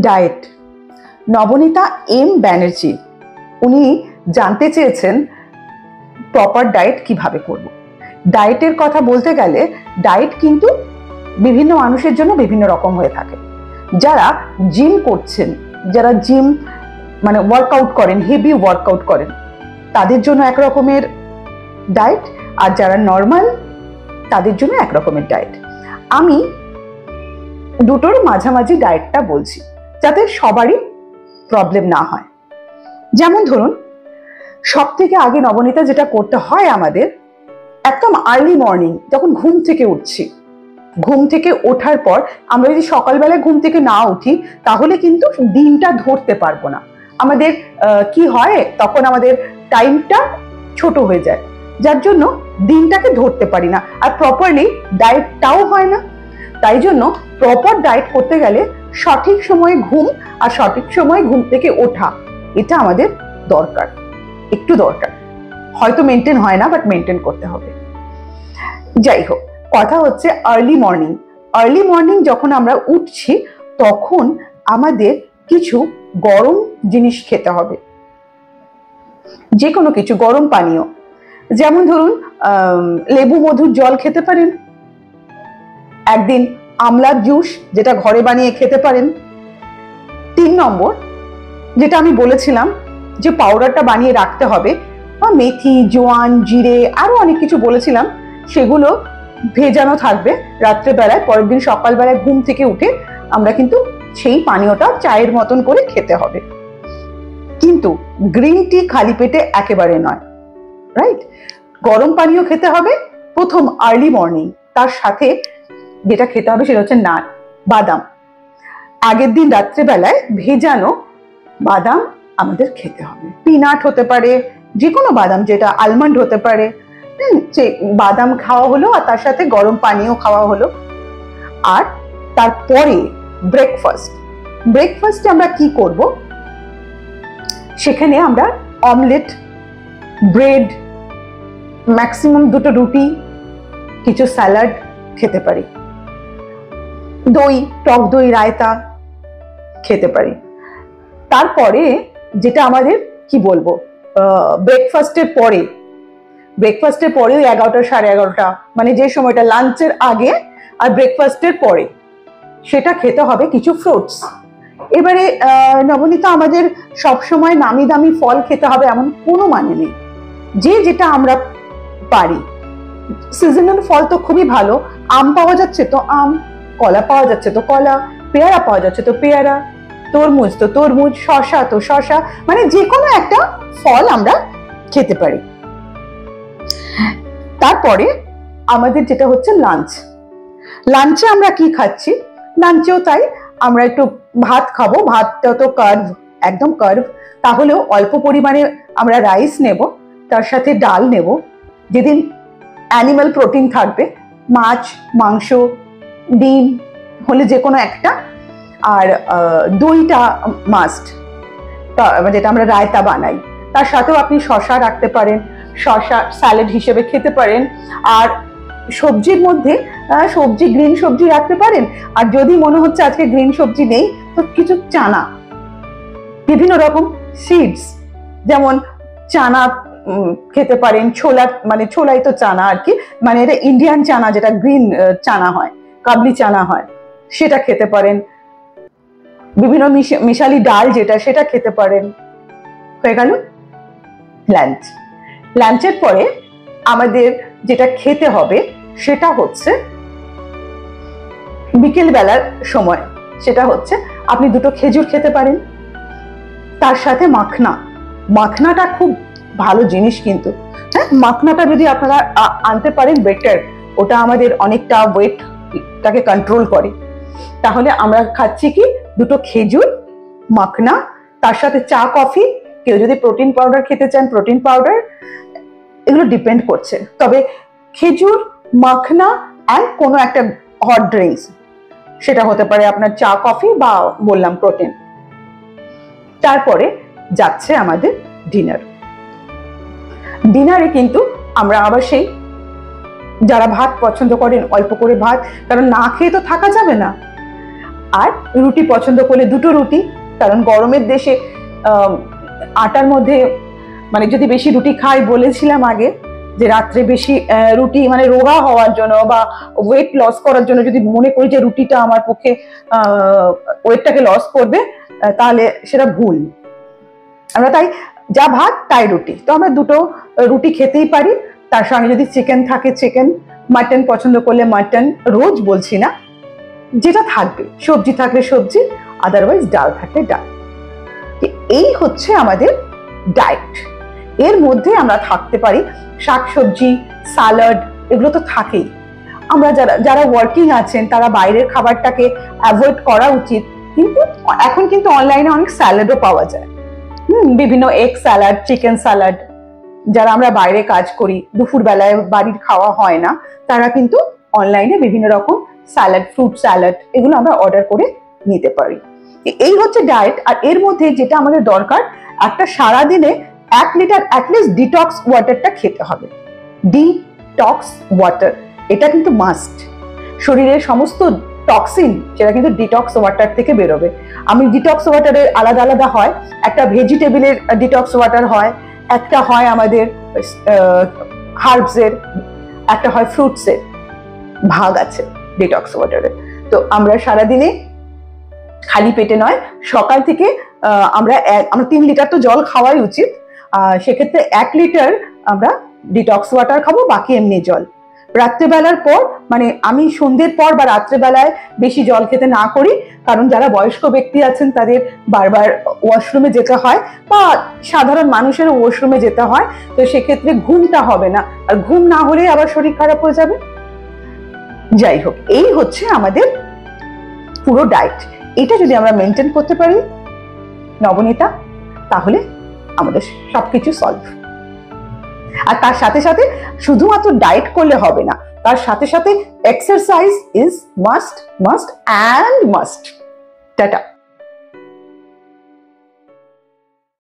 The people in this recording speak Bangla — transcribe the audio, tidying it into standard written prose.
ডায়েট। নবনীতা এম ব্যানার্জি উনি জানতে চেয়েছেন প্রপার ডায়েট কিভাবে করব। ডায়েটের কথা বলতে গেলে ডায়েট কিন্তু বিভিন্ন মানুষের জন্য বিভিন্ন রকম হয়ে থাকে। যারা জিম করছেন, যারা জিম মানে ওয়ার্কআউট করেন, হেভি ওয়ার্কআউট করেন, তাদের জন্য এক রকমের ডায়েট, আর যারা নর্মাল তাদের জন্য এক রকমের ডায়েট। আমি দুটোর মাঝামাঝি ডায়েটটা বলছি যাতে সবারই প্রবলেম না হয়। যেমন ধরুন, সব থেকে আগে নবনীতা যেটা করতে হয় আমাদের, একদম আর্লি মর্নিং যখন ঘুম থেকে উঠছি, ঘুম থেকে ওঠার পর আমরা যদি সকালবেলায় ঘুম থেকে না উঠি তাহলে কিন্তু দিনটা ধরতে পারবো না। আমাদের কি হয়, তখন আমাদের টাইমটা ছোট হয়ে যায়, যার জন্য দিনটাকে ধরতে পারি না, আর প্রপারলি ডায়েটটাও হয় না। তাই জন্য প্রপার ডায়েট করতে গেলে সঠিক সময়ে ঘুম আর সঠিক সময়ে ঘুম থেকে ওঠা, এটা আমাদের দরকার, একটু দরকার। হয়তো মেনটেন হয় না, বাট মেনটেন করতে হবে। যাই হোক, কথা হচ্ছে আর্লি মর্নিং। আর্লি মর্নিং যখন আমরা উঠছি তখন আমাদের কিছু গরম জিনিস খেতে হবে, যে কোনো কিছু গরম পানীয়। যেমন ধরুন, লেবু মধুর জল খেতে পারেন, একদিন আমলার জুস যেটা ঘরে বানিয়ে খেতে পারেন। 3 নম্বর, যেটা আমি বলেছিলাম যে পাউডারটা বানিয়ে রাখতে হবে, বা মেথি, জোয়ান, জিরে, আরো অনেক কিছু বলেছিলাম, সেগুলো ভেজানো থাকবে রাত্রেবেলায়। পরের দিন সকালবেলায় ঘুম থেকে উঠে আমরা কিন্তু সেই পানীয়টা চায়ের মতন করে খেতে হবে। কিন্তু গ্রিন টি খালি পেটে একেবারে নয়, রাইট? গরম পানীয় খেতে হবে প্রথম আর্লি মর্নিং। তার সাথে যেটা খেতে হবে সেটা হচ্ছে বাদাম। আগের দিন রাত্রেবেলায় ভেজানো বাদাম আমাদের খেতে হবে। পিনাট হতে পারে, যে কোনো বাদাম, যেটা আলমন্ড হতে পারে, যে বাদাম খাওয়া হলো, আর তার সাথে গরম পানীয় খাওয়া হলো। আর তারপরে ব্রেকফাস্টে আমরা কি করব, সেখানে আমরা অমলেট, ব্রেড, ম্যাক্সিমাম 2টো রুটি, কিছু স্যালাড খেতে পারি, দই, টক দই, রায়তা খেতে পারি। তারপরে যেটা আমাদের কি বলবো, ব্রেকফাস্টের পরে ওই 11টা, সাড়ে 11টা, মানে যে সময়টা লাঞ্চের আগে আর ব্রেকফাস্টের পরে, সেটা খেতে হবে কিছু ফ্রুটস। এবারে নবনীতা, আমাদের সবসময় নামি দামি ফল খেতে হবে এমন কোনো মানে নেই। যে যেটা আমরা পারি, সিজনাল ফল তো খুবই ভালো। আম পাওয়া যাচ্ছে তো আম, কলা পাওয়া যাচ্ছে তো কলা, পেয়ারা পাওয়া যাচ্ছে তো পেয়ারা, তরমুজ তো তরমুজ, শশা তো শশা, মানে যে কোনো একটা ফল আমরা খেতে পারি। তারপরে আমাদের যেটা হচ্ছে লাঞ্চে আমরা কি খাচ্ছি, লাঞ্চেও তাই আমরা একটু ভাত খাবো। ভাতটা তো একদম কার্ভ, তাহলেও অল্প পরিমাণে আমরা রাইস নেব, তার সাথে ডাল নেব। যেদিন অ্যানিমাল প্রোটিন থাকবে, মাছ, মাংস, ডিম হলে যে কোনো একটা, আর দইটা মাস্ট, যেটা আমরা রায়তা বানাই। তার সাথেও আপনি শশা রাখতে পারেন, শশা স্যালাড হিসেবে খেতে পারেন। আর সবজির মধ্যে গ্রিন সবজি রাখতে পারেন। আর যদি মনে হচ্ছে আজকে গ্রিন সবজি নেই, তো কিছু চানা, বিভিন্ন রকম সিডস, যেমন চানা খেতে পারেন, ছোলা, মানে ছোলাই তো চানা আর কি, মানে এটা ইন্ডিয়ান চানা, যেটা গ্রিন চানা হয়, কাবলি চানা হয়, সেটা খেতে পারেন। বিভিন্ন মিশালি ডাল যেটা, সেটা খেতে পারেন। হয়ে গেল লাঞ্চের পরে আমাদের যেটা খেতে হবে সেটা হচ্ছে বিকেল বেলার সময়, সেটা হচ্ছে আপনি 2টো খেজুর খেতে পারেন, তার সাথে মাখনাটা খুব ভালো জিনিস কিন্তু, হ্যাঁ, মাখনাটা যদি আপনারা আনতে পারেন বেটার, ওটা আমাদের অনেকটা ওয়েটটাকে কন্ট্রোল করে। তাহলে আমরা খাচ্ছি কি, 2টো খেজুর, মাখনা, তার সাথে চা, কফি। কেউ যদি প্রোটিন পাউডার খেতে চান, প্রোটিন পাউডার, এগুলো ডিপেন্ড করছে। তবে খেজুর, মাখনা অ্যান্ড কোনো একটা হট ড্রিঙ্কস, সেটা হতে পারে আপনার চা, কফি, বা বললাম প্রোটিন। তারপরে যাচ্ছে আমাদের ডিনারে কিন্তু আমরা আবার সেই, যারা ভাত পছন্দ করেন, অল্প করে ভাত, কারণ না খেয়ে তো থাকা যাবে না। আর রুটি পছন্দ করলে 2টো রুটি, কারণ গরমের দেশে আটার মধ্যে মানে যদি বেশি রুটি খাই, বলেছিলাম আগে যে রাত্রে বেশি রুটি মানে রোগা হওয়ার জন্য বা ওয়েট লস করার জন্য যদি মনে করি যে রুটিটা আমার পক্ষে ওয়েটটাকে লস করবে, তাহলে সেটা ভুল। আমরা তাই যা ভাত তাই রুটি, তো আমরা 2টো রুটি খেতেই পারি। তার সঙ্গে যদি চিকেন থাকে চিকেন, মাটন পছন্দ করলে মাটন, রোজ বলছি না, যেটা থাকবে, সবজি থাকলে সবজি, আদারওয়াইজ ডাল থাকলে ডাল। এই হচ্ছে আমাদের ডায়েট। এর মধ্যে আমরা থাকতে পারি শাকসবজি, স্যালাড, এগুলো তো থাকেই। আমরা যারা ওয়ার্কিং আছেন তারা বাইরের খাবারটাকে অ্যাভয়েড করা উচিত, কিন্তু এখন কিন্তু অনলাইনে অনেক স্যালাডও পাওয়া যায়, বিভিন্ন এগ স্যালাড, চিকেন স্যালাড। যারা আমরা বাইরে কাজ করি, দুপুর বেলায় বাড়ির খাওয়া হয় না, তারা কিন্তু অনলাইনে বিভিন্ন রকম স্যালাড, ফ্রুট স্যালাড, এগুলো আমরা অর্ডার করে নিতে পারি। এই হচ্ছে ডায়েট। আর এর মধ্যে যেটা আমাদের দরকার, একটা সারাদিনে 1 লিটার অ্যাটলিস্ট ডিটক্স ওয়াটারটা খেতে হবে। ডিটক্স ওয়াটার, এটা কিন্তু মাস্ট। শরীরের সমস্ত টক্সিন সেটা কিন্তু ডিটক্স ওয়াটার থেকে বেরোবে। আমি ডিটক্স ওয়াটারের আলাদা আলাদা হয়, একটা ভেজিটেবলের ডিটক্স ওয়াটার হয়, একটা হয় আমাদের হার্বসের, একটা হয় ফ্রুটসের, ভাগ আছে ডিটক্স ওয়াটারে। তো আমরা সারাদিনে খালি পেটে নয়, সকাল থেকে আমরা 3 লিটার তো জল খাওয়াই উচিত। সেক্ষেত্রে 1 লিটার আমরা ডিটক্স ওয়াটার খাবো, বাকি এমনি জল। রাত্রেবেলার পর, মানে আমি সন্ধ্যের পর বা রাত্রেবেলায় বেশি জল খেতে না করি, কারণ যারা বয়স্ক ব্যক্তি আছেন তাদের বারবার ওয়াশরুমে যেতে হয়, বা সাধারণ মানুষের ওয়াশরুমে যেতে হয়, তো সেক্ষেত্রে ঘুমটা হবে না, আর ঘুম না হলে আবার শরীর খারাপ হয়ে যাবে। যাই হোক, এই হচ্ছে আমাদের পুরো ডায়েট। এটা যদি আমরা মেনটেন করতে পারি নবনীতা, তাহলে আমাদের সবকিছু সলভ। আর তার সাথে সাথে শুধুমাত্র ডায়েট করলে হবে না, তার সাথে সাথে exercise is must, must and must. Tata.